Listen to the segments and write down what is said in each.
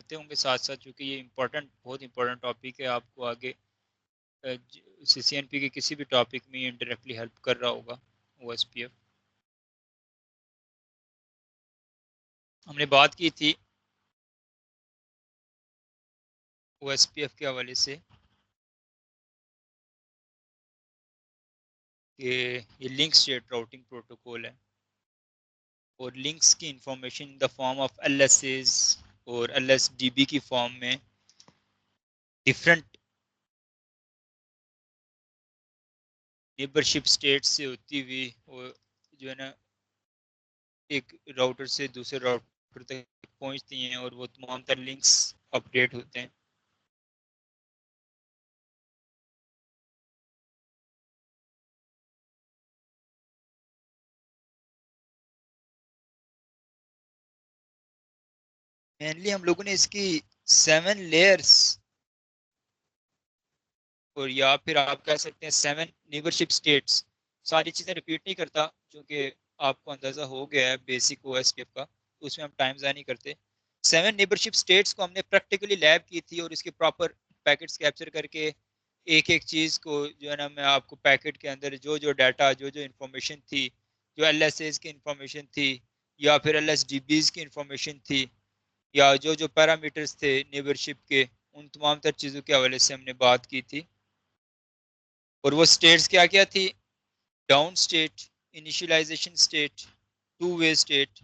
पढ़ते होंगे साथ साथ, क्योंकि ये इम्पोर्टेंट, बहुत इम्पोर्टेंट टॉपिक है, आपको आगे CCNP के किसी भी टॉपिक में इनडायरेक्टली हेल्प कर रहा होगा OSPF। हमने बात की थी OSPF के हवाले से कि ये लिंक स्टेट राउटिंग प्रोटोकॉल है, और लिंक्स की information in the form of LSAs और LSDB की फॉर्म में डिफरेंट नेबरशिप स्टेट से होती हुई, और जो है ना एक राउटर से दूसरे राउटर तक पहुंचती हैं, और वो तमाम तर लिंक्स अपडेट होते हैं। मेनली हम लोगों ने इसकी 7 लेयर्स, और या फिर आप कह सकते हैं 7 नेबरशिप स्टेट्स, सारी चीज़ें रिपीट नहीं करता क्योंकि आपको अंदाज़ा हो गया है बेसिक OSPF का, तो उसमें हम टाइम ज़ाया नहीं करते। 7 नेबरशिप स्टेट्स को हमने प्रैक्टिकली लैब की थी, और इसके प्रॉपर पैकेट्स कैप्चर करके एक एक चीज़ को जो है ना, मैं आपको पैकेट के अंदर जो जो डाटा, जो जो इंफॉर्मेशन थी, जो LSAs की इंफॉर्मेशन थी, या फिर LSDBs की इंफॉर्मेशन थी, या जो जो पैरामीटर्स थे नेबरशिप के, उन तमाम तर चीज़ों के हवाले से हमने बात की थी। और वो स्टेट्स क्या क्या थी? Down state, initialization state, two way state,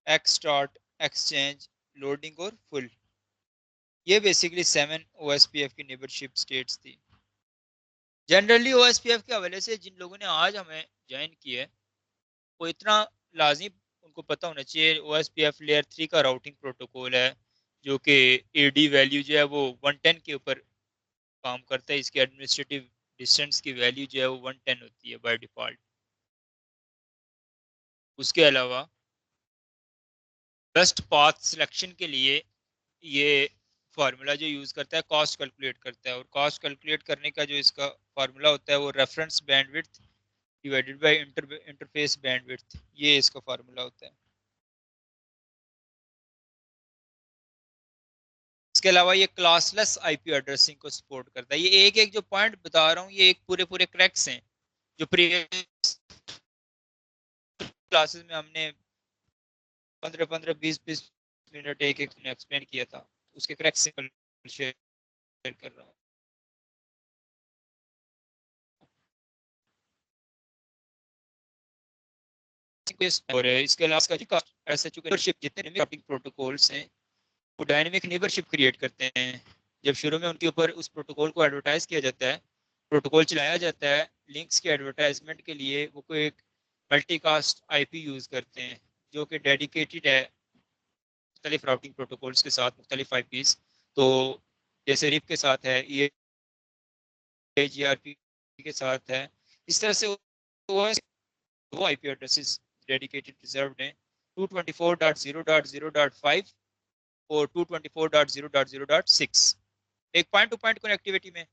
ex start, exchange, loading और फुल। ये बेसिकली 7 OSPF की नेबरशिप स्टेट्स थी। जनरली OSPF के हवाले से जिन लोगों ने आज हमें ज्वाइन किया है, वो इतना लाजिम उनको पता होना चाहिए, OSPF लेयर 3 का राउटिंग प्रोटोकॉल है, जो कि AD वैल्यू जो है वो 110 के ऊपर काम करता है। इसकी एडमिनिस्ट्रेटिव डिस्टेंस की वैल्यू जो है वो 110 होती है बाय डिफॉल्ट। उसके अलावा बेस्ट पाथ सिलेक्शन के लिए ये फार्मूला जो यूज़ करता है, कॉस्ट कैलकुलेट करता है, और कॉस्ट कैलकुलेट करने का जो इसका फार्मूला होता है वो reference bandwidth divided by interface bandwidth, ये इसका फार्मूला होता है। इसके अलावा ये क्लासलेस IP एड्रेसिंग को सपोर्ट करता है। ये एक एक जो पॉइंट बता रहा हूँ, ये एक पूरे पूरे क्रैक्स हैं जो प्रीवियस क्लासेस में हमने 15-15, 20-20 मिनट एक एक एक्सप्लेन किया था, उसके क्रैक्स शेयर कर रहा हूँ। और इसके अलावा इसका SHO मेंबरशिप जितने भी राउटिंग प्रोटोकॉल्स हैं, वो डायनेमिक मेंबरशिप क्रिएट करते हैं। जब शुरू में उनके ऊपर उस प्रोटोकॉल को एडवर्टाइज किया जाता है, प्रोटोकॉल चलाया जाता है, लिंक्स के एडवर्टाइजमेंट के लिए वो कोई एक मल्टीकास्ट IP यूज़ करते हैं, जो कि डेडिकेटेड है मुख्तलिफ राउटिंग प्रोटोकॉल्स के साथ, मुख्तलिफ IPs। तो जैसे रिप के साथ है, EAGRP के साथ है, इस तरह से वो IP एड्रेसेस डेडिकेटेड रिजर्व्ड हैं 224.0.0.5 और 224.0.0.6, एक पॉइंट टू पॉइंट कनेक्टिविटी में,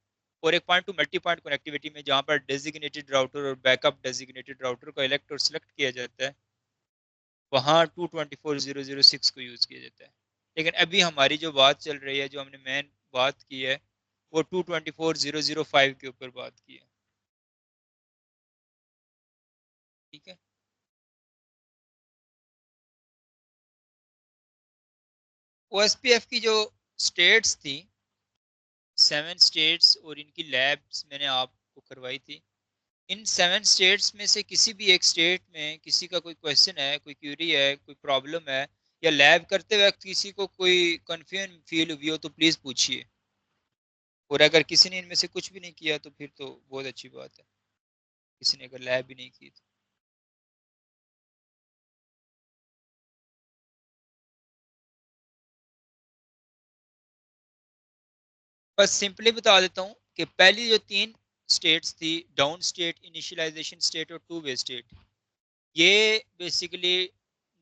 और एक point two multi point connectivity में, जहां पर डेजिग्नेटेड राउटर और बैकअप डेजिग्नेटेड राउटर को इलेक्ट और सिलेक्ट किया जाता है, वहां 224.0.0.6 को यूज किया जाता है। लेकिन अभी हमारी जो बात चल रही है, जो हमने मेन बात की है, वो 224.0.0.5 के ऊपर बात की है। ठीक है। OSPF की जो स्टेट्स थी, 7 स्टेट्स, और इनकी लैब्स मैंने आपको करवाई थी। इन 7 स्टेट्स में से किसी भी एक स्टेट में किसी का कोई क्वेश्चन है, कोई क्यूरी है, कोई प्रॉब्लम है, या लैब करते वक्त किसी को कोई कंफ्यूजन फील हुई हो, तो प्लीज पूछिए। और अगर किसी ने इनमें से कुछ भी नहीं किया तो फिर तो बहुत अच्छी बात है, किसी ने अगर लैब भी नहीं की तो। बस सिंपली बता देता हूँ कि पहली जो 3 स्टेट्स थी, डाउन स्टेट, इनिशियलाइजेशन स्टेट और टू वे स्टेट, ये बेसिकली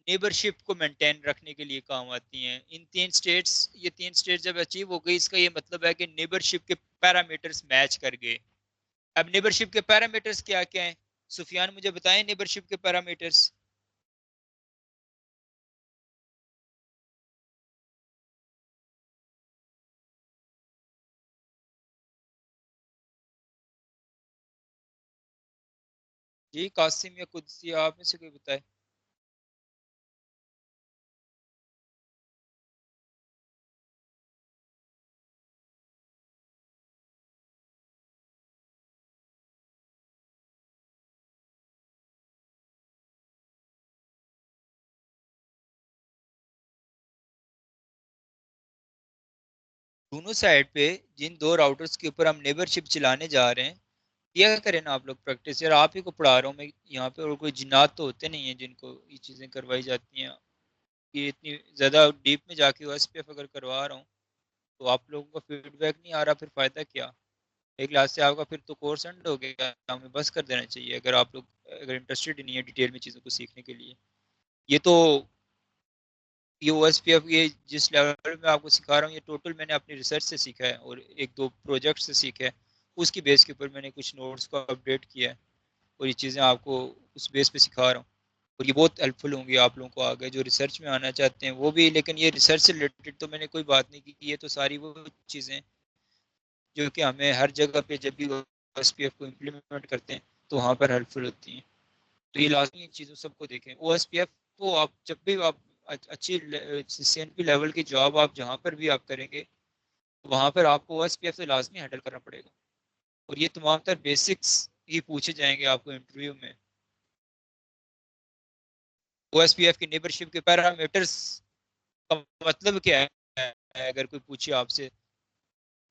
नेबरशिप को मेंटेन रखने के लिए काम आती हैं। ये 3 स्टेट्स जब अचीव हो गई, इसका ये मतलब है कि नेबरशिप के पैरामीटर्स मैच कर गए। अब नेबरशिप के पैरामीटर्स क्या क्या हैं? सुफियान मुझे बताएं नेबरशिप के पैरामीटर्स। जी कासिम या कुदसी, आप में से कोई बताए। दोनों साइड पे जिन दो राउटर्स के ऊपर हम नेबरशिप चलाने जा रहे हैं, किया करें ना आप लोग प्रैक्टिस। यार आप ही को पढ़ा रहा हूँ मैं यहाँ पे, और कोई जिन्नात तो होते नहीं है जिनको ये चीजें करवाई जाती हैं। ये इतनी ज्यादा डीप में जाके ओएसपीएफ अगर करवा रहा हूँ तो आप लोगों का फीडबैक नहीं आ रहा, फिर फायदा क्या। एक क्लास से आपका फिर तो कोर्स एंड हो गया, हमें बस कर देना चाहिए अगर आप लोग अगर इंटरेस्टेड नहीं है डिटेल में चीज़ों को सीखने के लिए। ये तो ये ओएसपीएफ ये जिस लेवल में आपको सिखा रहा हूँ, ये टोटल मैंने अपनी रिसर्च से सीखा है और एक दो प्रोजेक्ट से सीखा है। उसकी बेस के ऊपर मैंने कुछ नोट्स को अपडेट किया है और ये चीज़ें आपको उस बेस पे सिखा रहा हूँ। और ये बहुत हेल्पफुल होंगी आप लोगों को आगे जो रिसर्च में आना चाहते हैं वो भी। लेकिन ये रिसर्च से रिलेटेड तो मैंने कोई बात नहीं की कि ये तो सारी वो चीज़ें जो कि हमें हर जगह पे जब भी ओएसपीएफ को इम्प्लीमेंट करते हैं तो वहाँ पर हेल्पफुल होती हैं। तो ये लाजमी इन चीज़ों सबको देखें। ओएसपीएफ को आप जब भी आप अच्छी सीएनपी लेवल की जॉब आप जहाँ पर भी आप करेंगे वहाँ पर आपको ओएसपीएफ से लाजमी हैंडल करना पड़ेगा। और ये तमाम तर बेसिक्स ही पूछे जाएंगे आपको इंटरव्यू में। ओएसपीएफ की नेबरशिप के पैरामीटर्स का मतलब क्या है, अगर कोई पूछे आपसे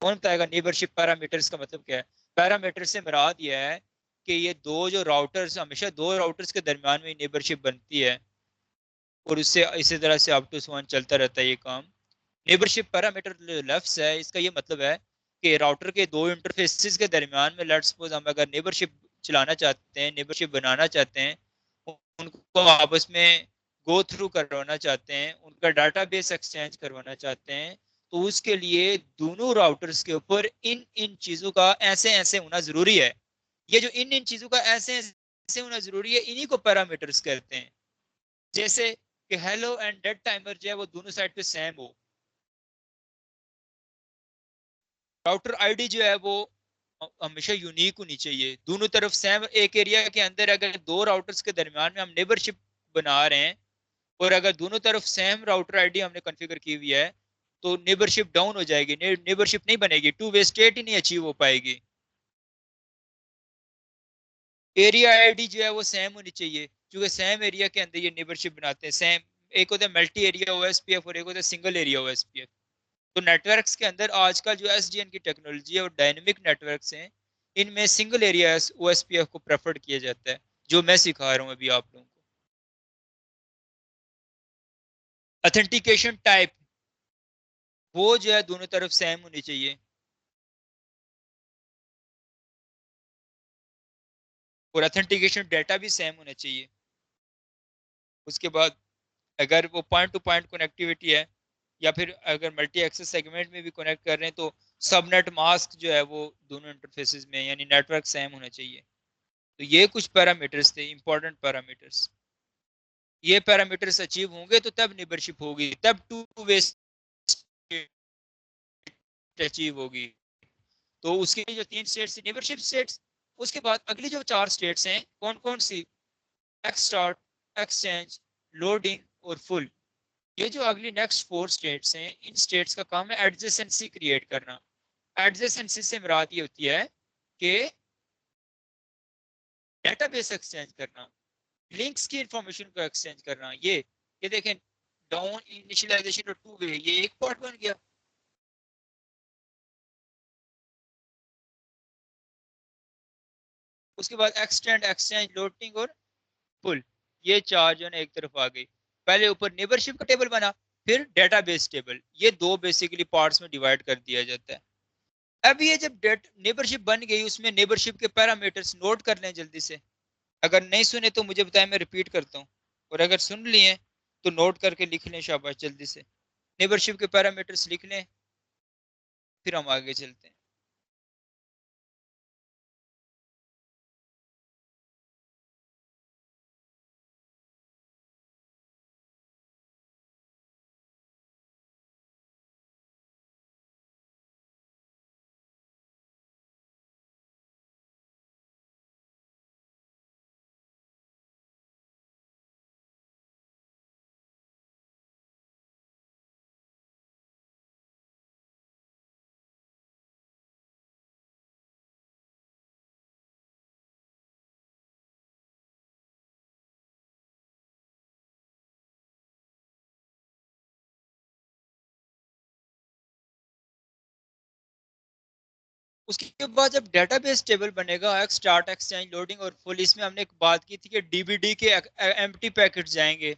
कौन बताएगा नेबरशिप पैरामीटर्स का मतलब क्या है। पैरामीटर से मुराद यह है कि ये दो जो राउटर्स, हमेशा दो राउटर्स के दरमियान में नेबरशिप बनती है और उससे इसी तरह से अप टू वन चलता रहता है ये काम। नेबरशिप पैरामीटर लफ्ज है, इसका ये मतलब है कि राउटर के दो इंटरफेसेस के दरमियान में लेट्स सपोज हम अगर नेबरशिप चलाना चाहते हैं, नेबरशिप बनाना चाहते हैं, उनको आपस में गो थ्रू करवाना चाहते हैं, उनका डाटाबेस एक्सचेंज करवाना चाहते हैं, तो उसके लिए दोनों राउटर्स के ऊपर इन इन चीजों का ऐसे ऐसे होना जरूरी है। ये जो इन इन चीजों का ऐसे ऐसे होना जरूरी है, इन्हीं को पैरामीटर्स कहते हैं। जैसे कि हेलो एंड डेड टाइमर जो है वो दोनों साइड पे सेम हो। राउटर आईडी जो है वो हमेशा यूनिक होनी चाहिए, दोनों तरफ सेम। एक एरिया के अंदर अगर दो राउटर्स के दरमियान में हम नेबरशिप बना रहे हैं और अगर दोनों तरफ सेम राउटर आईडी हमने कॉन्फ़िगर की हुई है तो नेबरशिप डाउन हो जाएगी, नेबरशिप नहीं बनेगी, टू वे स्टेट ही नहीं अचीव हो पाएगी। एरिया आईडी जो है वो सेम होनी चाहिए, क्योंकि सेम एरिया के अंदर ये नेबरशिप बनाते हैं सेम। एक होता है मल्टी एरिया ओएसपीएफ और एक होता है सिंगल एरिया ओएसपीएफ। तो नेटवर्क्स के अंदर आजकल जो एसडीएन की टेक्नोलॉजी है और डायनेमिक नेटवर्क्स हैं, इनमें सिंगल एरिया ओएसपीएफ को प्रेफर्ड किया जाता है, जो मैं सिखा रहा हूँ अभी आप लोगों को। अथेंटिकेशन टाइप वो जो है दोनों तरफ सेम होनी चाहिए और अथेंटिकेशन डाटा भी सेम होना चाहिए। उसके बाद अगर वो पॉइंट टू पॉइंट कनेक्टिविटी है या फिर अगर मल्टी एक्सेस सेगमेंट में भी कनेक्ट कर रहे हैं तो सबनेट मास्क जो है वो दोनों इंटरफेसेस में यानी नेटवर्क सेम होना चाहिए। तो ये कुछ पैरामीटर्स थे, इंपॉर्टेंट पैरामीटर्स। ये पैरामीटर्स अचीव होंगे तो तब निबरशिप होगी, तब टू वे अचीव होगी। तो उसके जो तीन स्टेट्स निबरशिप स्टेट्स, उसके बाद अगली जो चार स्टेट्स हैं कौन कौन सी, एक्सटार्ट, एक्सचेंज, लोडिंग और फुल। ये जो अगली नेक्स्ट फोर स्टेट्स हैं, इन स्टेट्स का काम है एडजेसेंसी क्रिएट करना। एडजेसेंसी से मुराद ये होती है कि डेटाबेस एक्सचेंज करना, लिंक्स की इंफॉर्मेशन को एक्सचेंज करना। ये देखें, डाउन इनिशियलाइजेशन और टू वे ये एक पार्ट बन गया। उसके बाद एक्सटेंड, एक्सचेंज, लोडिंग और पुल, ये चार जो है एक तरफ आ गई। पहले ऊपर नेबरशिप का टेबल बना, फिर डेटाबेस टेबल, ये दो बेसिकली पार्ट्स में डिवाइड कर दिया जाता है। अब ये जब नेबरशिप बन गई उसमें नेबरशिप के पैरामीटर्स नोट कर लें जल्दी से। अगर नहीं सुने तो मुझे बताएं, मैं रिपीट करता हूँ। और अगर सुन लिए तो नोट करके लिख लें शाबाश जल्दी से। नेबरशिप के पैरामीटर्स लिख लें, फिर हम आगे चलते हैं। उसके बाद जब डेटाबेस टेबल बनेगा, स्टार्ट, एक्सचेंज, लोडिंग और फुल, इसमें हमने एक बात की थी कि डीबीडी के एम्प्टी पैकेट्स जाएंगे,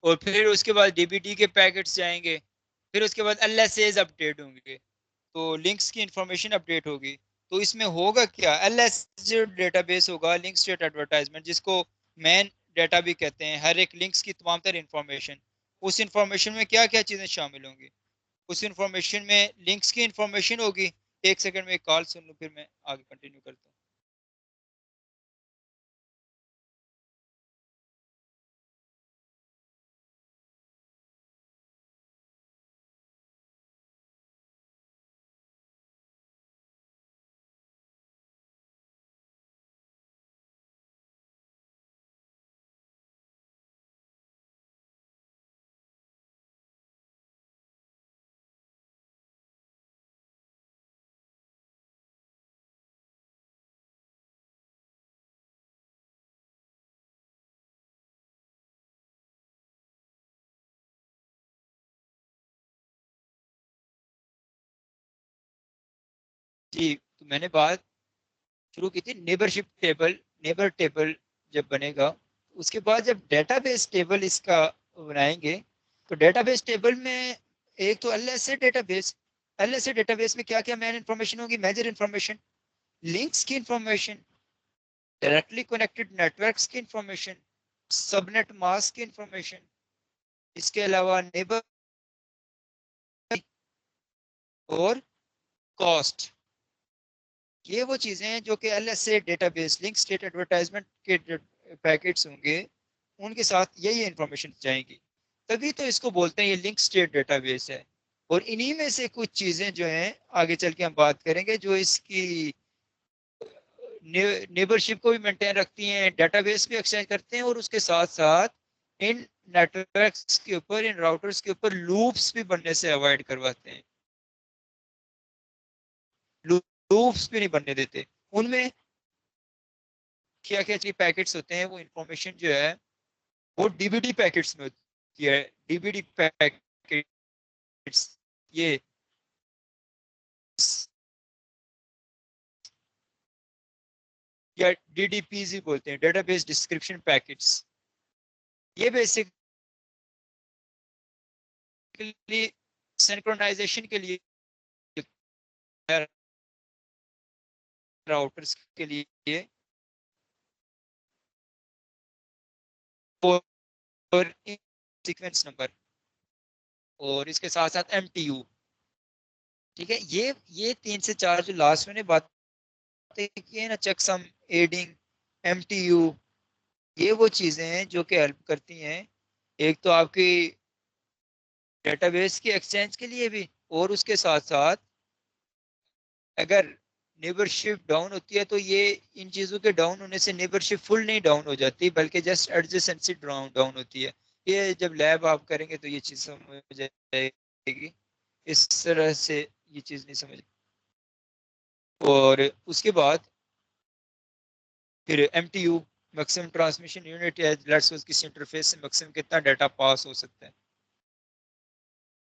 और फिर उसके बाद डीबीडी के पैकेट्स जाएंगे, फिर उसके बाद एलएसएज अपडेट होंगे, तो लिंक्स की इंफॉर्मेशन अपडेट होगी। तो इसमें होगा क्या, एलएस जो डेटाबेस होगा, लिंक स्टेट एडवर्टाइजमेंट, जिसको मेन डाटा भी कहते हैं, हर एक लिंक्स की तमाम तर इंफॉर्मेशन, उस इंफॉर्मेशन में क्या क्या चीजें शामिल होंगी, उस इंफॉर्मेशन में लिंक्स की इंफॉर्मेशन होगी। एक सेकंड में एक कॉल सुन लूं, फिर मैं आगे कंटिन्यू करता हूँ। जी, तो मैंने बात शुरू की थी नेबरशिप टेबल। नेबर टेबल जब बनेगा, उसके बाद जब डेटाबेस टेबल इसका बनाएंगे, तो डेटाबेस टेबल में एक तो एलएसए डेटाबेस, एलएसए डेटाबेस में क्या क्या मेन इंफॉर्मेशन होगी, मेजर इंफॉर्मेशन, लिंक्स की इंफॉर्मेशन, डायरेक्टली कनेक्टेड नेटवर्क्स की इंफॉर्मेशन, सबनेट मास्क की इंफॉर्मेशन, इसके अलावा नेबर और कॉस्ट। ये वो चीजें हैं जो कि LSA database, link state advertisement के पैकेट्स होंगे, उनके साथ यही इंफॉर्मेशन जाएंगी, तभी तो इसको बोलते हैं ये लिंक स्टेट डेटाबेस है। और इन्हीं में से कुछ चीजें जो हैं आगे चल के हम बात करेंगे, जो इसकी नेबरशिप को भी मेंटेन रखती हैं, डेटाबेस भी एक्सचेंज करते हैं, और उसके साथ साथ इन नेटवर्क्स के ऊपर, इन राउटर्स के ऊपर लूप्स भी बनने से अवॉइड करवाते हैं, लूप्स भी नहीं बनने देते। उनमें क्या क्या चीज पैकेट्स होते हैं, वो इंफॉर्मेशन जो है वो डीबीडी पैकेट्स में होती है, डीबीडी पैकेट्स, ये या डीडीपीज बोलते हैं, डेटाबेस डिस्क्रिप्शन पैकेट्स। ये बेसिकली सिंक्रोनाइजेशन के लिए, राउटर्स के लिए, और सीक्वेंस नंबर, और इसके साथ साथ एमटीयू। ठीक है, ये 3 से 4 जो लास्ट में बातें की है ना, चेकसम, एडिंग, एमटीयू, ये वो चीजें हैं जो कि हेल्प करती हैं, एक तो आपकी डेटाबेस की एक्सचेंज के लिए भी, और उसके साथ साथ अगर नेबरशिप डाउन होती है, तो ये इन चीजों के डाउन होने से नेबरशिप फुल नहीं डाउन हो जाती, बल्कि जस्ट एडजेसेंसी डाउन डाउन होती है। ये जब लैब आप करेंगे तो ये चीज समझ जाएगी, इस तरह से ये चीज नहीं समझ। और उसके बाद फिर MTU, मैक्सिमम ट्रांसमिशन यूनिट, या लेट्स सपोज किसी इंटरफेस से मैक्सिमम कितना डाटा पास हो सकता है,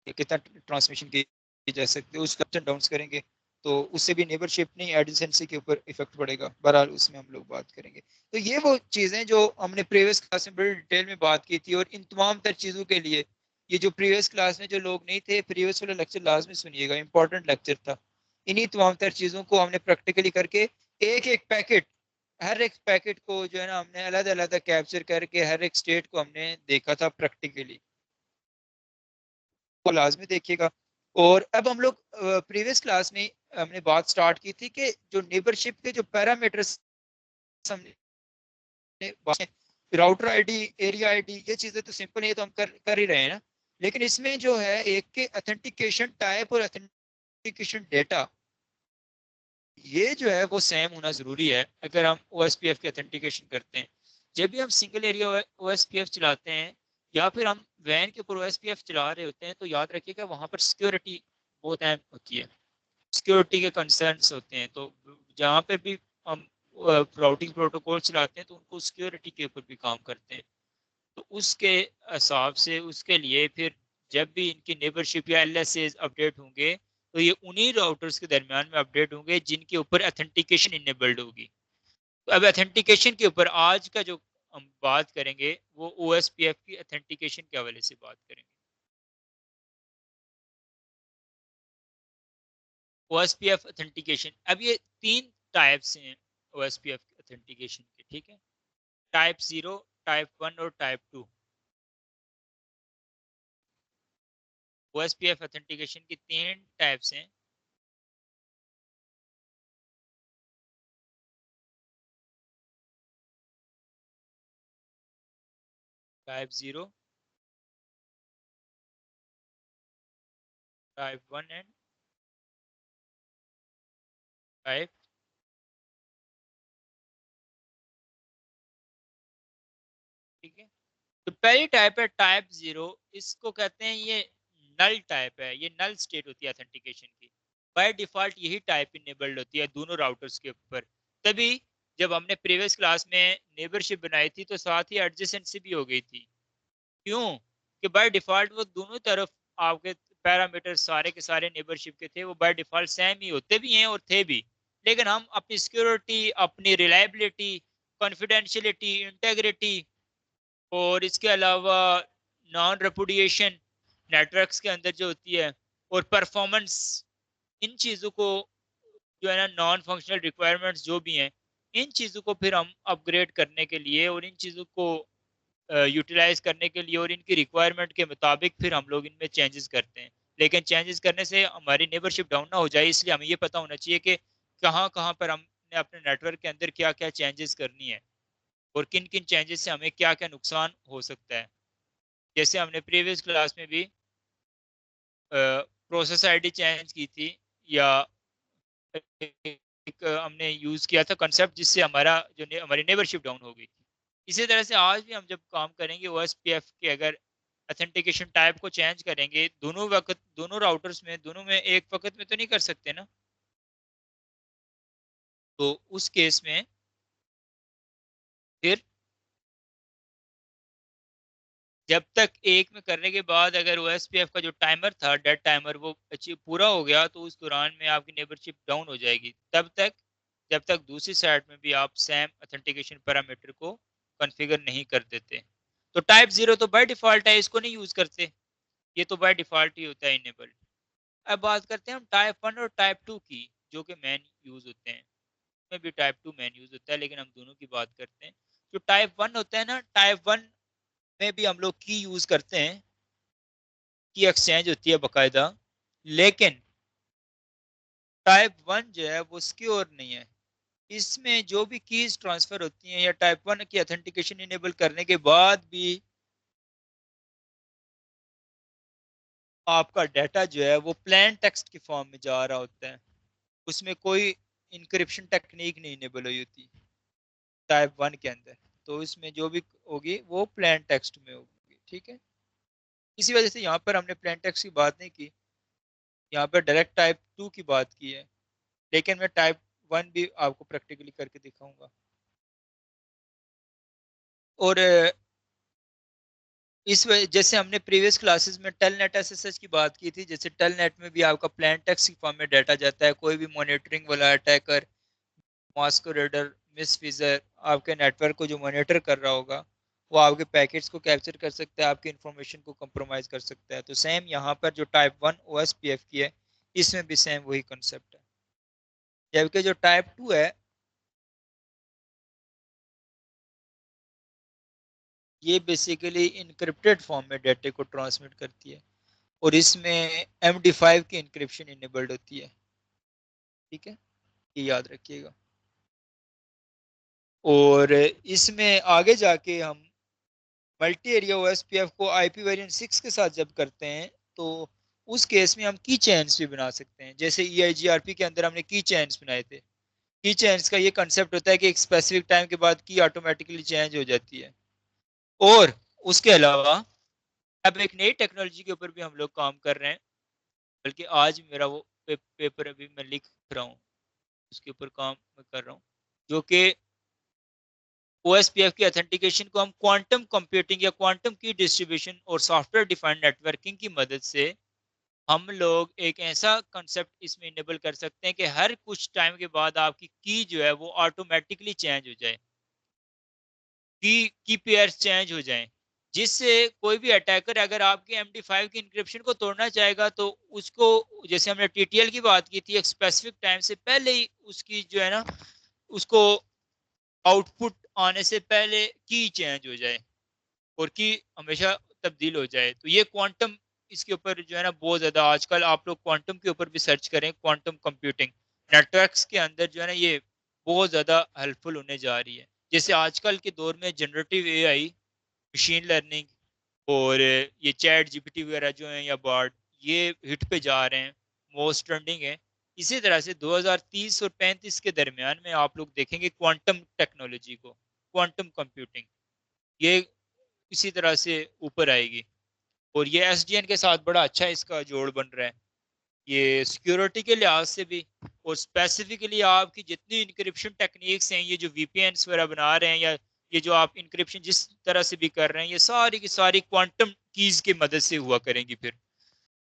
या कितना ट्रांसमिशन की जा सकती है, उसका अप डाउन करेंगे, तो उससे भी नेबरशिप नहीं, एडजेंसी के ऊपर इफेक्ट पड़ेगा। बहरहाल उसमें हम लोग बात करेंगे। तो ये वो चीजें जो हमने प्रीवियस क्लास में बड़ी डिटेल में बात की थी, और इन तमाम तर चीजों के लिए, ये जो प्रीवियस क्लास में जो लोग नहीं थे, प्रीवियस वाला लेक्चर लाजमी सुनिएगा, इंपॉर्टेंट लेक्चर था। इन्हीं तमाम तर चीजों को हमने प्रैक्टिकली करके, एक एक पैकेट, हर एक पैकेट को जो है ना, हमने अलग अलग कैप्चर करके हर एक स्टेट को हमने देखा था प्रैक्टिकली, को लाजमी देखिएगा। और अब हम लोग प्रीवियस क्लास में हमने बात स्टार्ट की थी कि जो नेबरशिप के जो पैरामीटर्स हमने, राउटर आईडी, एरिया आईडी, ये चीजें तो सिंपल है, तो हम कर ही रहे हैं ना। लेकिन इसमें जो है एक के ऑथेंटिकेशन टाइप और ऑथेंटिकेशन डेटा, ये जो है वो सेम होना जरूरी है अगर हम OSPF की ऑथेंटिकेशन करते हैं। जब भी हम सिंगल एरिया OSPF चलाते हैं, या फिर हम वैन के ऊपर OSPF चला रहे होते हैं, तो याद रखिएगा वहां पर सिक्योरिटी बहुत अहम होती है, सिक्योरिटी के कंसर्न्स होते हैं। तो जहाँ पर भी हम राउटिंग प्रोटोकॉल चलाते हैं, तो उनको सिक्योरिटी के ऊपर भी काम करते हैं। तो उसके हिसाब से उसके लिए फिर जब भी इनकी नेबरशिप या LSA अपडेट होंगे, तो ये उन्हीं राउटर्स के दरमियान में अपडेट होंगे जिनके ऊपर ऑथेंटिकेशन इनेबल्ड होगी। तो अब ऑथेंटिकेशन के ऊपर आज का जो हम बात करेंगे वो OSPF की ऑथेंटिकेशन के हवाले से बात करेंगे। OSPF ऑथेंटिकेशन, अब ये 3 टाइप्स हैं OSPF ऑथेंटिकेशन के, ठीक है। टाइप 0, टाइप 1 और टाइप 2। OSPF ऑथेंटिकेशन की 3 टाइप्स हैं। टाइप 0, टाइप 1 एंड टाइप, ठीक है। तो पहली टाइप है टाइप 0, इसको कहते हैं ये नल टाइप है, ये नल स्टेट होती है ऑथेंटिकेशन की। बाय डिफॉल्ट यही टाइप इनेबल्ड होती है दोनों राउटर्स के ऊपर। तभी जब हमने प्रीवियस क्लास में नेबरशिप बनाई थी तो साथ ही एडजेसेंसी भी हो गई थी। क्यों? कि बाय डिफॉल्ट वो दोनों तरफ आपके पैरामीटर सारे के सारे नेबरशिप के थे, वो बाय डिफॉल्ट सेम ही होते भी हैं और थे भी। लेकिन हम अपनी सिक्योरिटी, अपनी रिलायबिलिटी, कॉन्फिडेंशियलिटी, इंटेग्रिटी और इसके अलावा नॉन रेपुडिएशन नेटवर्क्स के अंदर जो होती है, और परफॉर्मेंस, इन चीज़ों को जो है ना, नॉन फंक्शनल रिक्वायरमेंट्स जो भी हैं, इन चीज़ों को फिर हम अपग्रेड करने के लिए और इन चीज़ों को यूटिलाइज करने के लिए और इनकी रिक्वायरमेंट के मुताबिक फिर हम लोग इनमें चेंजेस करते हैं। लेकिन चेंजेस करने से हमारी नेबरशिप डाउन ना हो जाए, इसलिए हमें ये पता होना चाहिए कि कहाँ कहाँ पर हमने अपने नेटवर्क के अंदर क्या क्या चेंजेस करनी है और किन किन चेंजेस से हमें क्या क्या नुकसान हो सकता है। जैसे हमने प्रीवियस क्लास में भी प्रोसेस आईडी चेंज की थी, या एक हमने यूज किया था कंसेप्ट जिससे हमारा हमारी नेबरशिप डाउन हो गई थी। इसी तरह से आज भी हम जब काम करेंगे OSPF के, अगर ऑथेंटिकेशन टाइप को चेंज करेंगे दोनों वक्त, दोनों राउटर्स में, दोनों में एक वक्त में तो नहीं कर सकते ना। तो उस केस में फिर जब तक एक में करने के बाद अगर OSPF का जो टाइमर था, डेड टाइमर, वो अचीव पूरा हो गया तो उस दौरान में आपकी नेबरशिप डाउन हो जाएगी, तब तक जब तक दूसरी साइड में भी आप सेम ऑथेंटिकेशन पैरामीटर को कॉन्फ़िगर नहीं कर देते। तो टाइप 0 तो बाय डिफॉल्ट है, इसको नहीं यूज करते, ये तो बाय डिफॉल्ट ही होता है इनेबल्ड। अब बात करते हैं हम टाइप 1 और टाइप 2 की, जो कि मैन यूज होते हैं। में भी टाइप 2 मैन यूज होता है, लेकिन हम दोनों की बात करते हैं। जो टाइप 1 होता है ना, टाइप 1 में भी हम लोग की यूज करते हैं, की एक्सचेंज होती है बकायदा। लेकिन टाइप 1 जो है वो सिक्योर नहीं है। इसमें जो भी कीज ट्रांसफर होती हैं या टाइप 1 की ऑथेंटिकेशन इनेबल करने के बाद भी आपका डाटा जो है वो प्लेन टेक्स्ट की फॉर्म में जा रहा होता है, उसमें कोई इंक्रिप्शन टेक्निक नहीं इनेबल हुई होती टाइप 1 के अंदर। तो इसमें जो भी होगी वो प्लेन टेक्स्ट में होगी, ठीक है। इसी वजह से यहाँ पर हमने प्लेन टेक्स्ट की बात नहीं की, यहाँ पर डायरेक्ट टाइप 2 की बात की है। लेकिन मैं टाइप 1 भी आपको प्रैक्टिकली करके दिखाऊंगा। और इस वजह, जैसे हमने प्रीवियस क्लासेस में टेलनेट एसएसएच की बात की थी, जैसे टेलनेट में भी आपका प्लेन टेक्स्ट की फॉर्म में डाटा जाता है। कोई भी मॉनिटरिंग वाला अटैकर, मास्कुरेडर, मिसफिजर आपके नेटवर्क को जो मॉनिटर कर रहा होगा, वो आपके पैकेट्स को कैप्चर कर सकता है, आपकी इंफॉर्मेशन को कंप्रोमाइज कर सकता है। तो सेम यहाँ पर जो टाइप 1 OSPF की है, इसमें भी सेम वही कंसेप्ट है। जबकि जो टाइप 2 है, ये बेसिकली इनक्रिप्टेड फॉर्म में डाटे को ट्रांसमिट करती है, और इसमें MD5 की इंक्रिप्शन इनेबल्ड होती है, ठीक है, ये याद रखिएगा। और इसमें आगे जाके हम मल्टी एरिया OSPF को IP वेरिएंट 6 के साथ जब करते हैं, तो उस केस में हम की चेन्स भी बना सकते हैं। जैसे EIGRP के अंदर हमने की चेन्स बनाए थे। की चेन्स का ये कंसेप्ट होता है कि एक स्पेसिफिक टाइम के बाद की ऑटोमेटिकली चेंज हो जाती है। और उसके अलावा अब एक नई टेक्नोलॉजी के ऊपर भी हम लोग काम कर रहे हैं, बल्कि आज मेरा वो पेपर अभी मैं लिख रहा हूँ, उसके ऊपर काम मैं कर रहा हूँ, जो कि OSPF की ऑथेंटिकेशन को हम क्वांटम कंप्यूटिंग या क्वांटम की डिस्ट्रीब्यूशन और सॉफ्टवेयर डिफाइंड नेटवर्किंग की मदद से हम लोग एक ऐसा कंसेप्ट इसमें इनेबल कर सकते हैं कि हर कुछ टाइम के बाद आपकी की जो है वो ऑटोमेटिकली चेंज हो जाए, की पेयर्स चेंज हो जाएं, जिससे कोई भी अटैकर अगर आपके MD5 की इंक्रिप्शन को तोड़ना चाहेगा तो उसको, जैसे हमने TTL की बात की थी, एक स्पेसिफिक टाइम से पहले ही उसकी जो है ना, उसको आउटपुट आने से पहले की चेंज हो जाए और की हमेशा तब्दील हो जाए। तो ये क्वांटम, इसके ऊपर जो है ना बहुत ज्यादा आजकल आप लोग क्वांटम के ऊपर भी सर्च करें, क्वांटम कंप्यूटिंग नेटवर्क्स के अंदर जो है ना, ये बहुत ज्यादा हेल्पफुल होने जा रही है। जैसे आजकल के दौर में जनरेटिव AI, मशीन लर्निंग और ये चैट जीपीटी वगैरह जो है या बार्ड, ये हिट पे जा रहे हैं, मोस्ट ट्रेंडिंग है। इसी तरह से 2030 और 35 के दरमियान में आप लोग देखेंगे क्वांटम टेक्नोलॉजी को, क्वांटम कंप्यूटिंग, ये इसी तरह से ऊपर आएगी। और ये SDN के साथ बड़ा अच्छा इसका जोड़ बन रहा है, ये सिक्योरिटी के लिहाज से भी, और स्पेसिफिकली आपकी जितनी इंक्रिप्शन टेक्निक्स हैं, ये जो VPNs वगैरह बना रहे हैं, या ये जो आप इंक्रिप्शन जिस तरह से भी कर रहे हैं, ये सारी की सारी क्वांटम कीज की मदद से हुआ करेंगी फिर।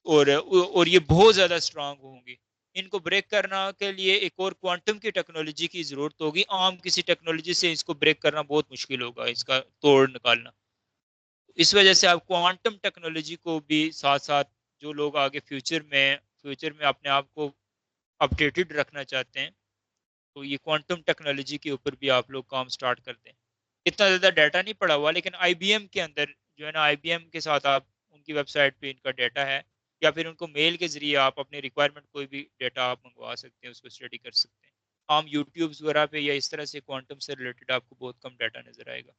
और ये बहुत ज्यादा स्ट्रांग होंगी। इनको ब्रेक करना के लिए एक और क्वांटम की टेक्नोलॉजी की जरूरत होगी, आम किसी टेक्नोलॉजी से इसको ब्रेक करना बहुत मुश्किल होगा, इसका तोड़ निकालना। इस वजह से आप क्वांटम टेक्नोलॉजी को भी साथ साथ, जो लोग आगे फ्यूचर में अपने आप को अपडेटेड रखना चाहते हैं, तो ये क्वांटम टेक्नोलॉजी के ऊपर भी आप लोग काम स्टार्ट कर दें। इतना ज़्यादा डाटा नहीं पड़ा हुआ, लेकिन IBM के अंदर जो है ना, IBM के साथ आप उनकी वेबसाइट पे इनका डाटा है, या फिर उनको मेल के जरिए आप अपने रिक्वायरमेंट कोई भी डाटा आप मंगवा सकते हैं, उसको स्टडी कर सकते हैं। आम यूट्यूब्स वगैरह पे या इस तरह से क्वांटम से रिलेटेड आपको बहुत कम डाटा नजर आएगा,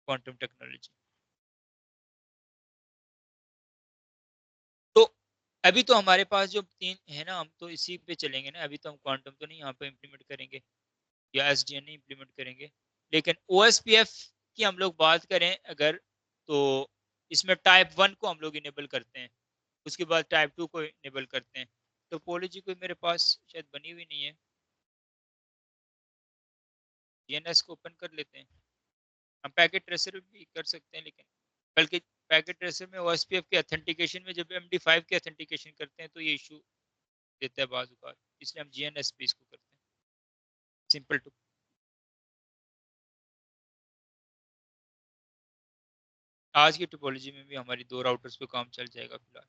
क्वांटम टेक्नोलॉजी। तो अभी तो हमारे पास जो तीन है ना, हम तो इसी पे चलेंगे ना, अभी तो हम क्वांटम तो नहीं यहाँ पे इम्प्लीमेंट करेंगे, या SDN नहीं इम्प्लीमेंट करेंगे। लेकिन OSPF की हम लोग बात करें अगर, तो इसमें टाइप 1 को हम लोग इनेबल करते हैं, उसके बाद टाइप 2 को इनेबल करते हैं। टोपोलॉजी कोई मेरे पास शायद बनी हुई नहीं है, DNS को ओपन कर लेते हैं। हम पैकेट ट्रेसर भी कर सकते हैं, लेकिन बल्कि पैकेट ट्रेसर में OSPF के ऑथेंटिकेशन में जब MD5 के ऑथेंटिकेशन करते हैं तो ये इशू देता है बाजू का, इसलिए हम GNS पे इसको करते हैं, सिंपल टू। आज की टोपोलॉजी में भी हमारी 2 राउटर्स पे काम चल जाएगा फिलहाल।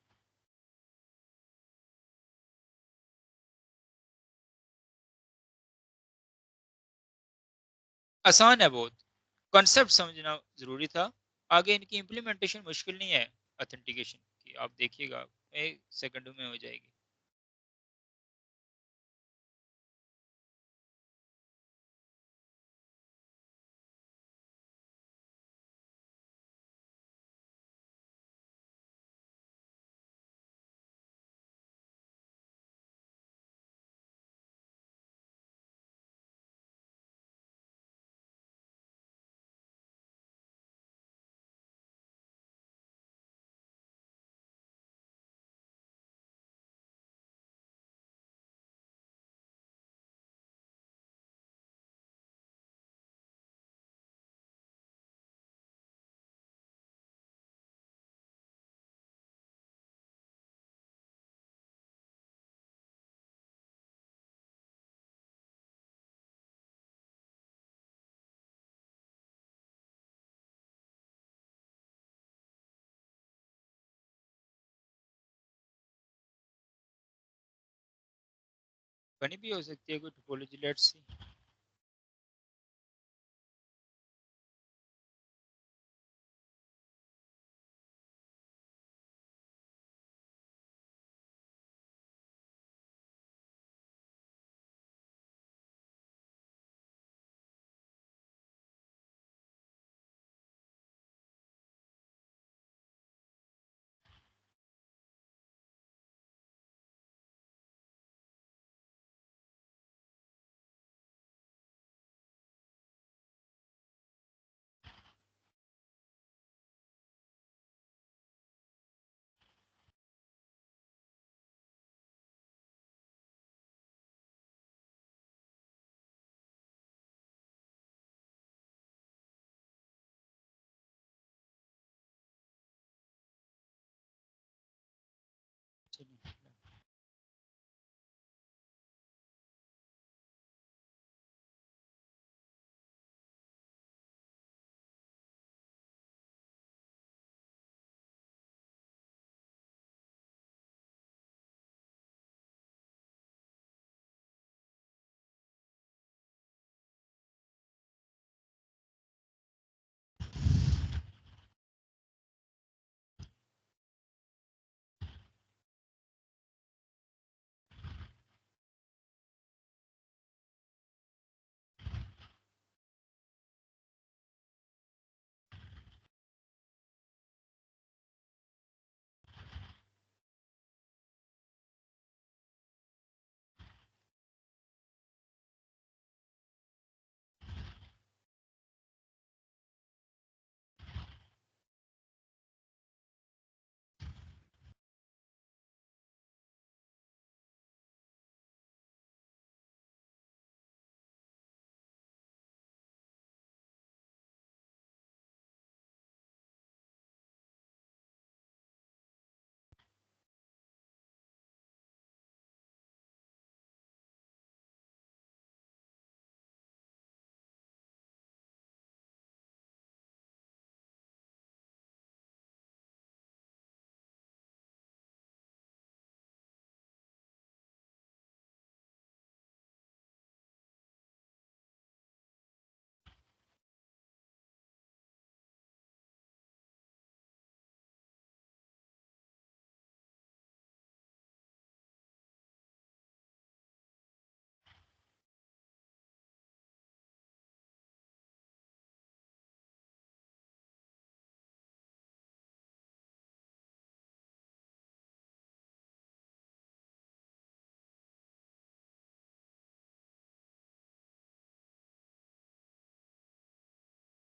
आसान है बहुत, कॉन्सेप्ट समझना जरूरी था, आगे इनकी इम्प्लीमेंटेशन मुश्किल नहीं है। ऑथेंटिकेशन की आप देखिएगा, 1 सेकंड में हो जाएगी। बनी भी हो सकती है कोई टोपोलॉजी, लेट्स सी।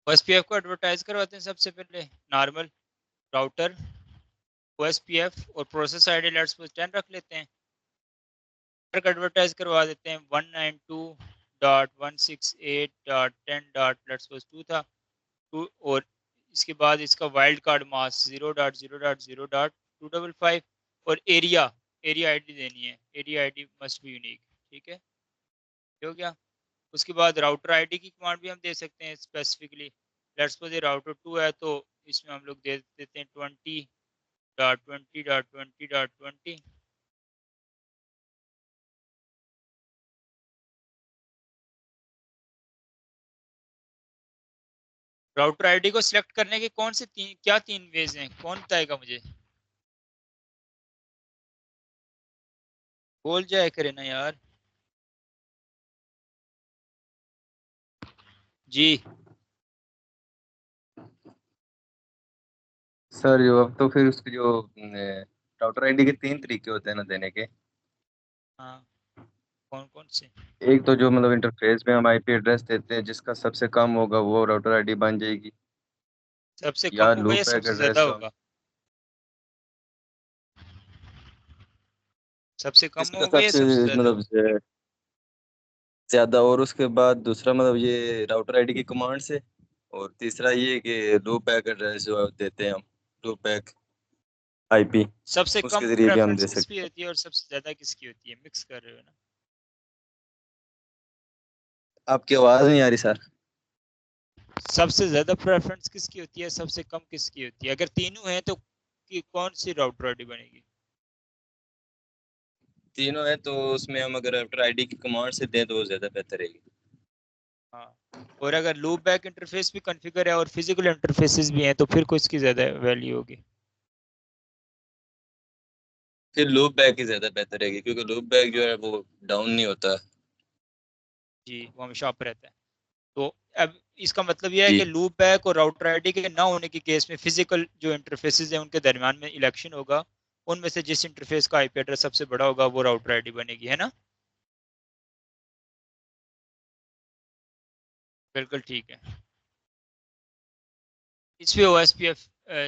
OSPF को एडवर्टाइज करवाते हैं सबसे पहले, नॉर्मल राउटर OSPF और प्रोसेस आईडी लेट्स सपोज 10 रख लेते हैं, एडवर्टाइज करवा देते हैं 192.168.10. लेट्स सपोज 2 था 2, और इसके बाद इसका वाइल्ड कार्ड मास 0.0.0.255 और एरिया आईडी देनी है, area ID must be unique, ठीक है, हो गया। उसके बाद राउटर आईडी की कमांड भी हम दे सकते हैं स्पेसिफिकली, लेट्स सपोज ये राउटर 2 है तो इसमें हम लोग दे देते हैं 20.20.20.20. राउटर आईडी को सिलेक्ट करने के कौन से क्या 3 वेज हैं, कौन बताएगा मुझे, बोल जाए करे ना यार जी। सर जो अब तो फिर उसकी जो राउटर आईडी के 3 तरीके होते हैं ना देने के। हाँ, कौन कौन से? एक तो जो मतलब इंटरफेस में हम आईपी एड्रेस देते हैं जिसका सबसे कम होगा वो राउटर आईडी बन जाएगी, सबसे कम या होगा या लूप बैक सबसे ज्यादा एड्रेस जो होगा? सबसे कम जिसका होगा या सबसे सबसे ज्यादा? मतलब ज्यादा, और उसके बाद दूसरा मतलब ये राउटर आईडी की कमांड से, और तीसरा ये कि लूप बैक एड्रेस जो देते हैं हम, लूप बैक आईपी, सबसे उसके कम जरिए भी हम प्रेफरेंस दे किसकी सकते हैं। होती है और सबसे ज्यादा किसकी होती है, मिक्स कर रहे हो ना? आपकी आवाज नहीं आ रही सर। सबसे ज्यादा प्रेफरेंस किसकी होती है, सबसे कम किसकी होती है, अगर तीनों हैं तो कौन सी राउटर आईडी बनेगी? तीनों है तो उसमें हम अगर राउटर आईडी की कमांड से दें तो वो ज्यादा बेहतर रहेगी। हाँ, और अगर लूप बैक इंटरफेस भी कॉन्फ़िगर है और फिजिकल इंटरफेसेस भी हैं तो फिर किसकी ज्यादा वैल्यू होगी? फिर लूप बैक ही ज्यादा बेहतर रहेगी, क्योंकि लूप बैक जो हाँ है वो डाउन नहीं होता। जी, वो हमेशा अप रहता है। तो अब इसका मतलब यह है जी। कि लूप बैक और राउटर आईडी के ना होने के केस में फिजिकल जो इंटरफेसेस हैं उनके दरमियान में इलेक्शन होगा, उनमें से जिस इंटरफेस का आईपी एड्रेस सबसे बड़ा होगा वो राउटर आईडी बनेगी, है ना? बिल्कुल ठीक है। इस पे OSPF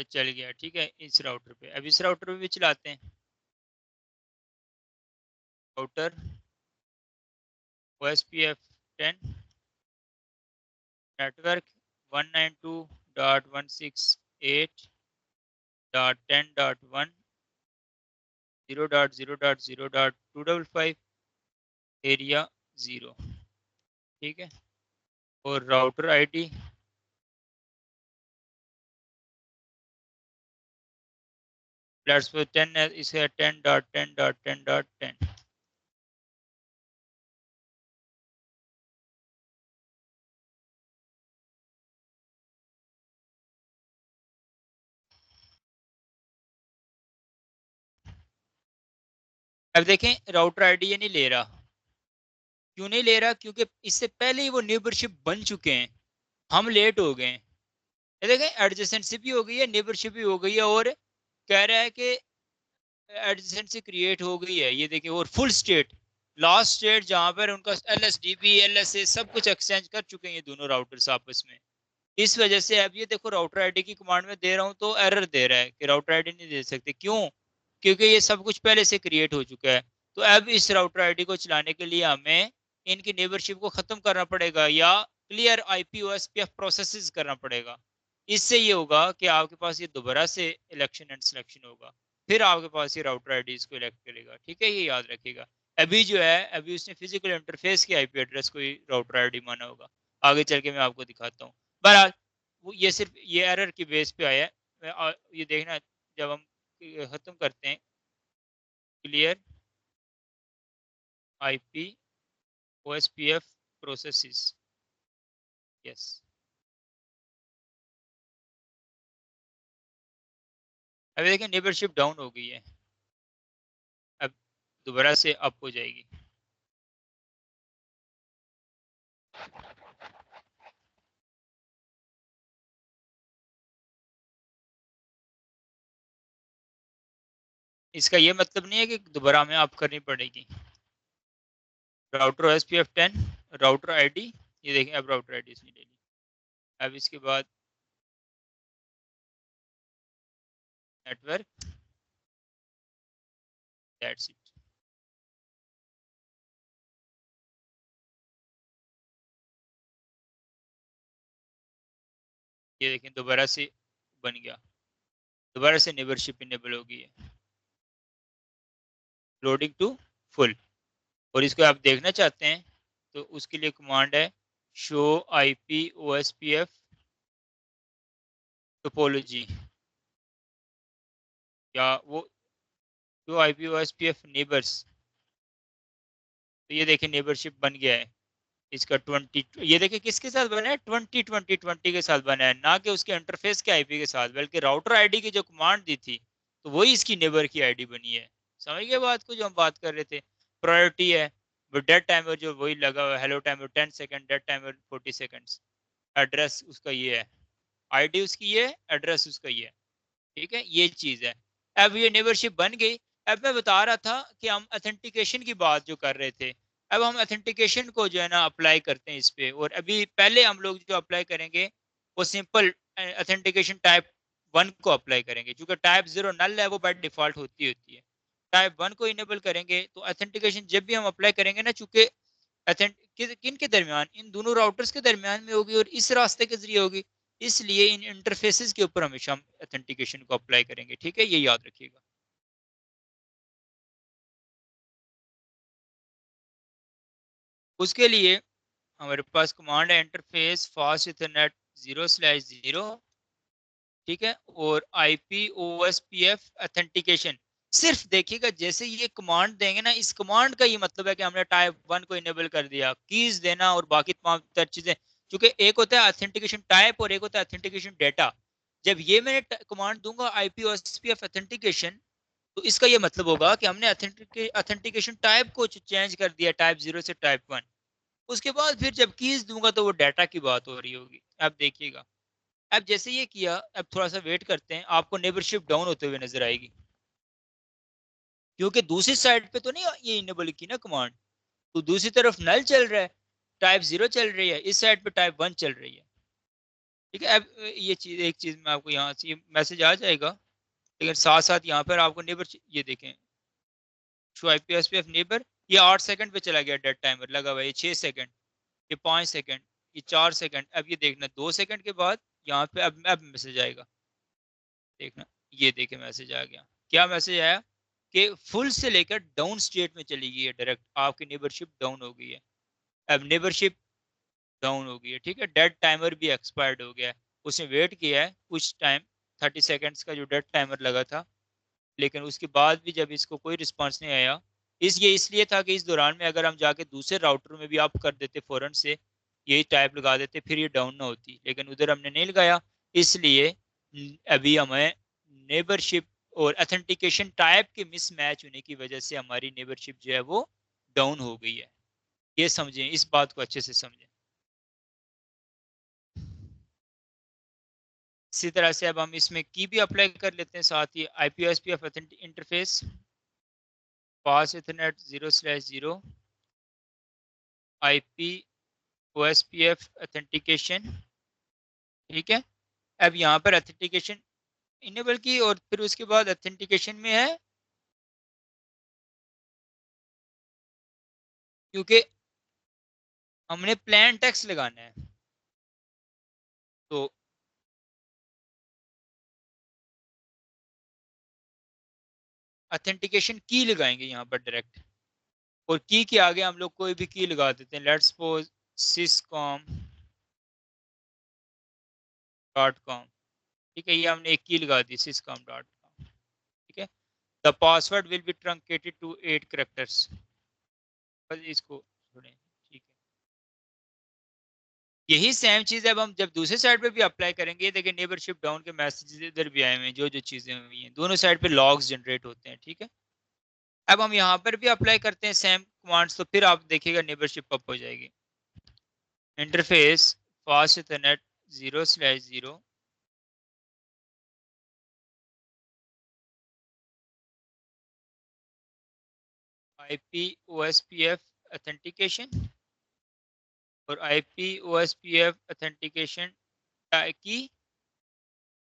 चल गया, ठीक है, इस राउटर पे, अब इस राउटर पे भी चलाते हैं राउटर OSPF 10 नेटवर्क 192.168.10.1 0.0.0.255 एरिया 0, ठीक है, और राउटर आईडी लेट्स सपोज 10 है, इसे 10.10.10.10. अब देखें राउटर आईडी ये नहीं ले रहा, क्यों नहीं ले रहा, क्योंकि इससे पहले ही वो नेबरशिप बन चुके हैं, हम लेट हो गए हैं। ये देखें एडजेसेंसी भी हो गई है, नेबरशिप भी हो गई है, और कह रहा है कि एडजेसेंसी क्रिएट हो गई है, ये देखिए, और फुल स्टेट लास्ट स्टेट जहां पर उनका LSDB LSA सब कुछ एक्सचेंज कर चुके हैं ये दोनों राउटर्स आपस में। इस वजह से अब ये देखो राउटर आईडी की कमांड में दे रहा हूं तो एरर दे रहा है कि राउटर आईडी नहीं दे सकते, क्यों? क्योंकि ये सब कुछ पहले से क्रिएट हो चुका है। तो अब इस राउटर आईडी को चलाने के लिए हमें इनकी नेबरशिप को खत्म करना पड़ेगा या क्लियर आईपी OSPF प्रोसेसेस करना पड़ेगा। इससे ये होगा कि आपके पास ये दोबारा से इलेक्शन एंड सिलेक्शन होगा, फिर आपके पास ये राउटर आईडी इसको इलेक्ट करेगा, ठीक है, ये याद रखिएगा। अभी जो है अभी उसने फिजिकल इंटरफेस के आईपी एड्रेस को ही राउटर आईडी माना होगा, आगे चल के मैं आपको दिखाता हूँ। बहरहाल वो ये सिर्फ ये एरर की बेस पे आया है, ये देखना जब हम खत्म करते हैं clear IP OSPF processes, yes, अभी देखिए नेबरशिप डाउन हो गई है, अब दोबारा से अप हो जाएगी। इसका ये मतलब नहीं है कि दोबारा हमें अप करनी पड़ेगी। राउटर OSPF 10 राउटर आईडी, ये देखें अब राउटर आईडी इसने ले ली, अब इसके बाद नेटवर्क, दैट्स इट। ये देखें दोबारा से बन गया, दोबारा से नेबरशिप इनेबल हो गई है, लोडिंग टू फुल। और इसको आप देखना चाहते हैं तो उसके लिए कमांड है शो IP OSPF टोपोलॉजी, या वो शो IP OSPF नेबर्स। तो ये देखिए नेबरशिप बन गया है इसका 20, ये देखिए किसके साथ बना है, 20 के साथ बना है, ना कि उसके इंटरफेस के IP के साथ, बल्कि राउटर आईडी की जो कमांड दी थी तो वही इसकी नेबर की आईडी बनी है। समझ गए बात को जो हम बात कर रहे थे। प्रायोरिटी है, वो डेड टाइमर जो वही लगा हुआ है, hello timer 10 second, dead timer 40 seconds. Address उसका ये है, आईडी उसकी ये है, एड्रेस उसका ये है। ठीक है, ये चीज है। अब ये नेबरशिप बन गई। अब मैं बता रहा था कि हम अथेंटिकेशन की बात जो कर रहे थे, अब हम अथेंटिकेशन को जो है ना अप्लाई करते हैं इस पे। और अभी पहले हम लोग जो अप्लाई करेंगे वो सिंपल अथेंटिकेशन टाइप 1 को अप्लाई करेंगे, क्योंकि टाइप 0 नल है, वो बाय डिफॉल्ट होती है। टाइप 1 को इनेबल करेंगे तो अथेंटिकेशन जब भी हम अप्लाई करेंगे ना, चूंकि किन के दरमियान, इन दोनों राउटर्स के दरमियान में होगी और इस रास्ते के जरिए होगी, इसलिए इन इंटरफेसेस के ऊपर हमेशा हम अथेंटिकेशन को अप्लाई करेंगे। ठीक है, ये याद रखिएगा। उसके लिए हमारे पास कमांड है इंटरफेस फास्ट इथरनेट 0/0, ठीक है, और IP OSPF अथेंटिकेशन। सिर्फ देखिएगा जैसे ये कमांड देंगे ना, इस कमांड का ये मतलब है कि हमने टाइप 1 को इनेबल कर दिया, कीज देना और बाकी तमाम तर चीजें। क्योंकि एक होता है अथेंटिकेशन टाइप और एक होता है अथेंटिकेशन डेटा। जब ये मैंने कमांड दूंगा IP OSPF अथेंटिकेशन, तो इसका ये मतलब होगा कि हमने अथेंटिकेशन टाइप को चेंज कर दिया, टाइप 0 से टाइप 1। उसके बाद फिर जब कीज दूंगा तो वो डाटा की बात हो रही होगी। अब देखिएगा, अब जैसे ये किया, अब थोड़ा सा वेट करते हैं, आपको नेबरशिप डाउन होते हुए नजर आएगी, क्योंकि दूसरी साइड पे तो नहीं ये इनेबल की ना कमांड, तो दूसरी तरफ नल चल रहा है, टाइप 0 चल रही है, इस साइड पे टाइप 1 चल रही है। ठीक है, अब ये चीज, एक चीज मैं आपको यहाँ से मैसेज आ जाएगा, लेकिन साथ साथ यहाँ पर आपको नेबर, ये देखें शो IPSPF नेबर, ये 8 सेकंड पे चला गया, डेड टाइमर लगा हुआ है, ये 6 सेकंड, ये 5 सेकंड, ये 4 सेकंड। अब ये देखना 2 सेकंड के बाद यहाँ पे अब मैसेज आएगा, देखना, ये देखे मैसेज आ गया। क्या मैसेज आया कि फुल से लेकर डाउन स्टेट में चली गई है, डायरेक्ट आपकी नेबरशिप डाउन हो गई है। अब नेबरशिप डाउन हो गई है, ठीक है, डेड टाइमर भी एक्सपायर्ड हो गया है। उसने वेट किया है कुछ टाइम, 30 सेकंड्स का जो डेड टाइमर लगा था, लेकिन उसके बाद भी जब इसको कोई रिस्पांस नहीं आया, ये इसलिए था कि इस दौरान में अगर हम जाके दूसरे राउटर में भी आप कर देते फौरन से, यही टाइप लगा देते, फिर ये डाउन ना होती, लेकिन उधर हमने नहीं लगाया। इसलिए अभी हमें नेबरशिप और अथेंटिकेशन टाइप के मिसमैच होने की वजह से हमारी नेबरशिप जो है वो डाउन हो गई है। ये समझें, इस बात को अच्छे से समझें। इसी तरह से अब हम इसमें की भी अप्लाई कर लेते हैं, साथ ही IPSPF interface fast Ethernet 0/0 IP OSPF authentication. ठीक है, अब यहाँ पर ऑथेंटिकेशन इनेबल की और फिर उसके बाद ऑथेंटिकेशन में है, क्योंकि हमने प्लेन टेक्स्ट लगाना है, तो ऑथेंटिकेशन की लगाएंगे यहाँ पर डायरेक्ट। और की के आगे हम लोग कोई भी की लगा देते हैं, लेट्स सपोज syscom.com। ठीक है, ये हमने एक की लगा दी, syscom.com। ठीक है, the password will be truncated to 8 characters. बस इसको छोड़ें। ठीक है, यही सेम चीज अब हम जब दूसरे साइड पे भी अप्लाई करेंगे, देखिए नेबरशिप डाउन के मैसेज इधर भी आए हुए हैं, जो जो चीजें हुई हैं दोनों साइड पे लॉग्स जनरेट होते हैं। ठीक है, अब हम यहाँ पर भी अप्लाई करते हैं सेम कमांड्स, तो फिर आप देखिएगा नेबरशिप अप हो जाएगी। Interface fast Ethernet 0/0 IP OSPF authentication और IP OSPF ऑथेंटिकेशन की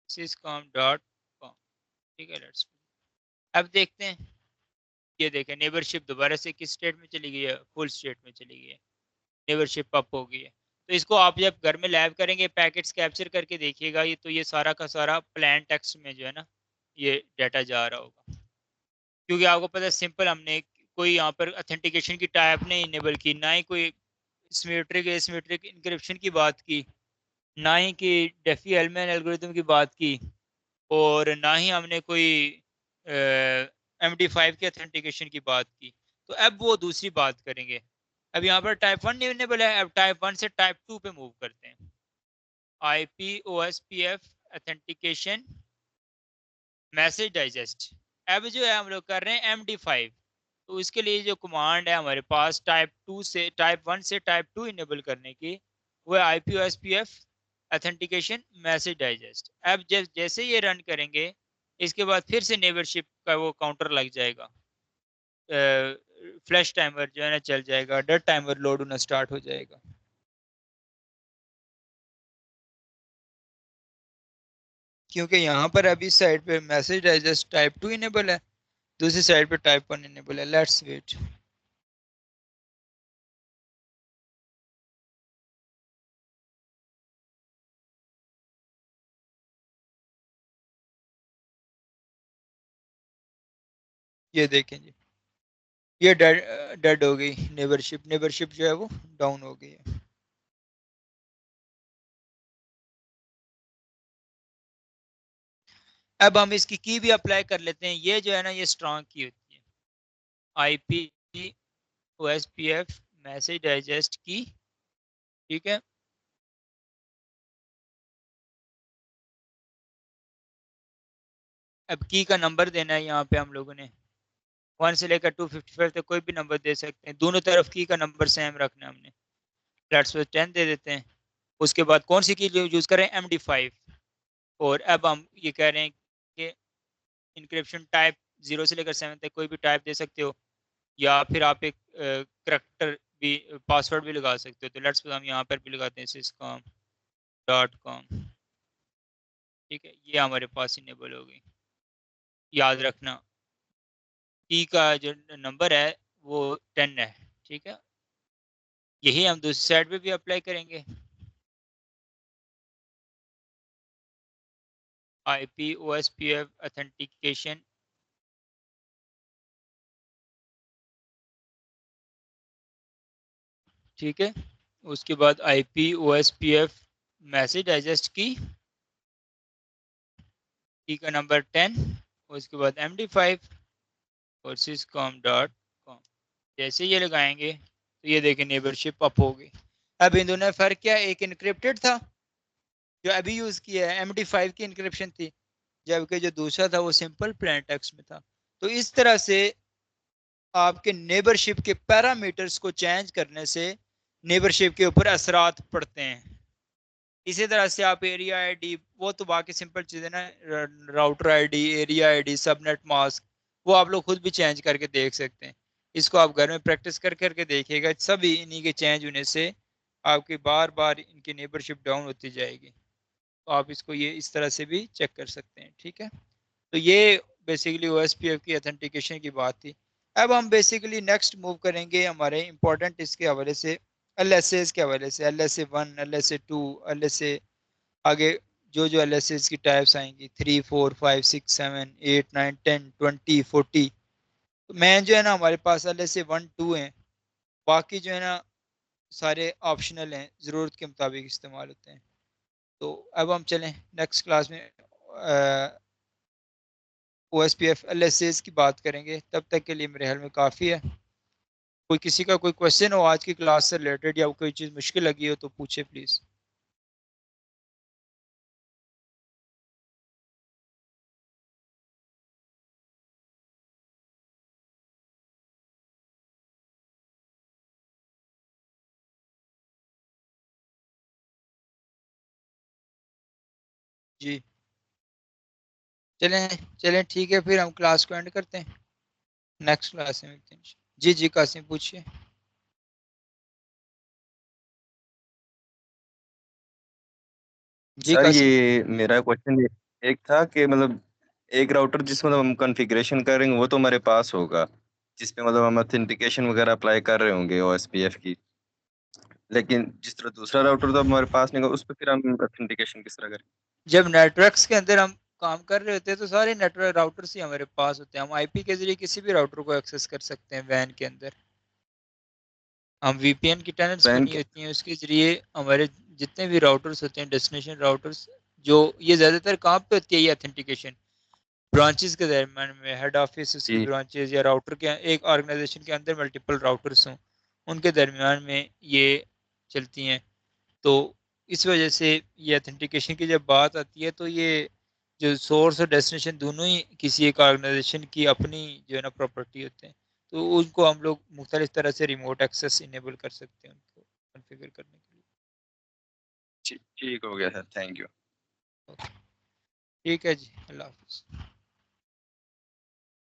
syscom.com, ठीक है। लेट्स अब देखते हैं, ये देखें नेबरशिप दोबारा से किस स्टेट में चली गई है, फुल स्टेट में चली गई है, नेबरशिप अप हो गई है। तो इसको आप जब घर में लैब करेंगे, पैकेट्स कैप्चर करके देखिएगा, ये तो ये सारा का सारा प्लेन टेक्स्ट में जो है ना ये डाटा जा रहा होगा, क्योंकि आपको पता है सिंपल हमने कोई यहाँ पर ऑथेंटिकेशन की टाइप नहीं इनेबल की, ना ही कोई सिमेट्रिक एसिमेट्रिक इंक्रिप्शन की बात की, ना ही कि डेफी हेल्मैन एल्गोरिथम की बात की, और ना ही हमने कोई MD5 के ऑथेंटिकेशन की बात की। तो अब वो दूसरी बात करेंगे। अब यहाँ पर टाइप 1 इनेबल है, अब टाइप 1 से टाइप 2 पे मूव करते हैं। IP-OSPF authentication message digest. अब जो है हम लोग कर रहे हैं MD5, तो इसके लिए जो कमांड है हमारे पास टाइप 1 से टाइप 2 इनेबल करने की, वो है IP-OSPF ऑथेंटिकेशन मैसेज डाइजेस्ट। अब जैसे ये रन करेंगे, इसके बाद फिर से नेबरशिप का वो काउंटर लग जाएगा, फ्लैश टाइमर जो है ना चल जाएगा, डेड टाइमर लोड होना स्टार्ट हो जाएगा। क्योंकि यहाँ पर अभी साइड पे मैसेज डाइजेस्ट टाइप 2 इनेबल है, दूसरी साइड पे टाइप 1 इनेबल है। Let's wait. ये देखें जी, ये डेड डेड हो गई नेबरशिप, नेबरशिप जो है वो डाउन हो गई है। अब हम इसकी की भी अप्लाई कर लेते हैं। ये जो है ना ये स्ट्रॉन्ग की होती है, IP-OSPF मैसेज डाइजेस्ट की, ठीक है। अब की का नंबर देना है यहाँ पे हम लोगों ने, 1 से लेकर 255 तक कोई भी नंबर दे सकते हैं, दोनों तरफ की का नंबर सेम रखना है हमने। लेट्स 10 दे देते हैं। उसके बाद कौन सी की यूज करें, MD5। और अब हम ये कह रहे हैं कि इंक्रिप्शन टाइप 0 से लेकर 7 तक कोई भी टाइप दे सकते हो, या फिर आप एक करेक्टर भी, पासवर्ड भी लगा सकते हो। तो लेट्स हम यहाँ पर भी लगाते हैं syscom.com, ठीक है। ये हमारे पास इनेबल हो गई। याद रखना की का जो नंबर है वो 10 है, ठीक है। यही हम दूसरी साइड पे भी अप्लाई करेंगे। IP-OSPF ऑथेंटिकेशन, ठीक है। उसके बाद IP-OSPF मैसेज डाइजेस्ट की का नंबर 10, उसके बाद MD5 और syscom.com। जैसे ये लगाएंगे तो ये देखें नेबरशिप अप हो गई। अब इन दोनों में फर्क क्या है, एक इनक्रिप्टेड था जो अभी यूज किया है, MD5 की इनक्रिप्शन थी, जबकि जो दूसरा था वो सिंपल प्लेन टेक्स्ट में था। तो इस तरह से आपके नेबरशिप के पैरामीटर्स को चेंज करने से नेबरशिप के ऊपर असरात पड़ते हैं। इसी तरह से आप एरिया आईडी, वो तो बाकी सिंपल चीजें ना, router ID, area ID, subnet mask, वो आप लोग खुद भी चेंज करके देख सकते हैं। इसको आप घर में प्रैक्टिस कर करके देखिएगा, सभी इन्हीं के चेंज होने से आपकी बार बार इनकी नेबरशिप डाउन होती जाएगी। तो आप इसको ये इस तरह से भी चेक कर सकते हैं, ठीक है। तो ये बेसिकली OSPF की ऑथेंटिकेशन की बात थी। अब हम बेसिकली नेक्स्ट मूव करेंगे हमारे इंपॉर्टेंट इसके हवाले से, LSAs के हवाले से, LSA 1, LSA 2, LSA आगे जो जो LSAs की टाइप्स आएंगी, 3, 4, 5, 6, 7, 8, 9, 10, 20, 40। तो मैं जो है ना हमारे पास LSA 1, 2 है, बाकी जो है ना सारे ऑप्शनल हैं, ज़रूरत के मुताबिक इस्तेमाल होते हैं। तो अब हम चलें नेक्स्ट क्लास में OSPF LSAs की बात करेंगे। तब तक के लिए मेरे ख्याल में काफ़ी है। कोई किसी का कोई क्वेश्चन हो आज की क्लास से रिलेटेड, या कोई चीज़ मुश्किल लगी हो तो पूछे प्लीज़। जी, चलें चलें, ठीक है, फिर हम क्लास को एंड करते हैं, नेक्स्ट क्लास में मिलते हैं। जी जी, कासिम पूछिए। जी सर कासिम। ये मेरा क्वेश्चन एक था कि मतलब एक राउटर जिसमें मतलब हम कॉन्फ़िगरेशन करेंगे वो तो हमारे पास होगा, जिसपे मतलब हम ऑथेंटिकेशन वगैरह अप्लाई कर रहे होंगे ओएसपीएफ की। लेकिन जिस तरह दूसरा राउटर तो हमारे पास नहीं होगा, उस पे फिर हम ऑथेंटिकेशन किस तरह करें? जब नेटवर्क्स के अंदर हम काम कर रहे होते हैं तो सारे नेटवर्क राउटर्स ही हमारे पास होते हैं, हम आईपी के जरिए किसी भी राउटर को एक्सेस कर सकते हैं वैन के अंदर। हम वीपीएन की टनल्स वैन बनी के होती हैं, उसके जरिए हमारे जितने भी राउटर्स होते हैं, डेस्टिनेशन राउटर्स, जो ये ज़्यादातर कहाँ पे होती है ये ऑथेंटिकेशन, ब्रांचेस के दरम्यान में, हेड ऑफिस उसकी जी, ब्रांचेस या राउटर के एक ऑर्गेनाइजेशन के अंदर मल्टीपल राउटर्स हों, उनके दरम्यान में ये चलती हैं। तो इस वजह से ये ऑथेंटिकेशन की जब बात आती है तो ये जो सोर्स और डेस्टिनेशन दोनों ही किसी एक ऑर्गेनाइजेशन की अपनी जो है ना प्रॉपर्टी होते हैं, तो उनको हम लोग मुख्तलिफ तरह से रिमोट एक्सेस इनेबल कर सकते हैं उनको कॉन्फ़िगर करने के लिए। ठीक हो गया सर, थैंक यू। ठीक है जी, अल्लाह हाफिज़।